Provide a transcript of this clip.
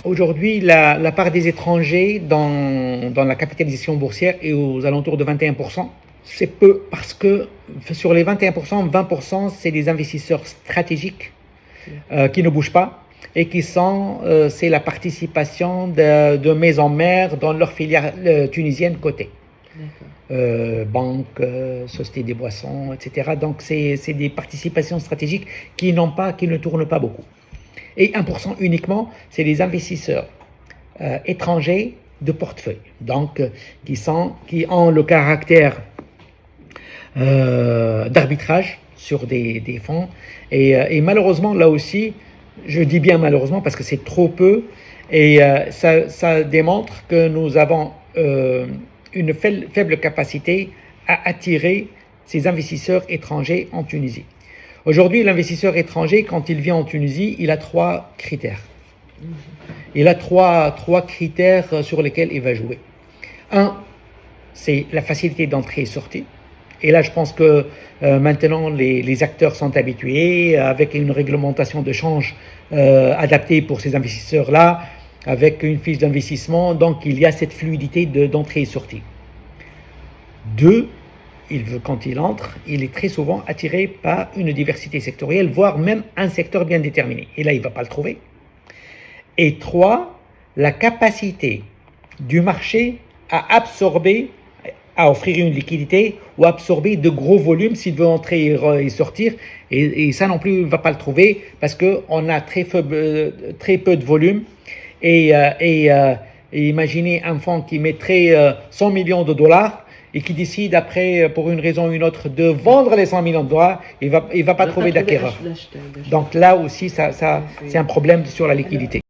Aujourd'hui, la part des étrangers dans la capitalisation boursière est aux alentours de 21%. C'est peu parce que sur les 21%, 20% c'est des investisseurs stratégiques qui ne bougent pas et c'est la participation de maisons mères dans leur filière tunisienne cotée. Banques, sociétés des boissons, etc. Donc c'est des participations stratégiques qui ne tournent pas beaucoup. Et 1% uniquement, c'est les investisseurs étrangers de portefeuille, donc qui ont le caractère d'arbitrage sur des fonds. Et malheureusement, là aussi, je dis bien malheureusement parce que c'est trop peu, et ça démontre que nous avons une faible capacité à attirer ces investisseurs étrangers en Tunisie. Aujourd'hui, l'investisseur étranger, quand il vient en Tunisie, il a 3 critères. Il a trois critères sur lesquels il va jouer. Un, c'est la facilité d'entrée et sortie. Et là, je pense que maintenant, les acteurs sont habitués, avec une réglementation de change adaptée pour ces investisseurs-là, avec une fiche d'investissement. Donc, il y a cette fluidité d'entrée et sortie. Deux, quand il entre, il est très souvent attiré par une diversité sectorielle, voire même un secteur bien déterminé. Et là, il ne va pas le trouver. Et 3, la capacité du marché à offrir une liquidité ou absorber de gros volumes s'il veut entrer et sortir. Et ça non plus, il ne va pas le trouver parce qu'on a très peu de volume. Et imaginez un fonds qui mettrait 100 millions de dollars et qui décide après, pour une raison ou une autre, de vendre les 100 millions de dollars, il va pas trouver d'acquéreur. Donc là aussi, c'est un problème sur la liquidité.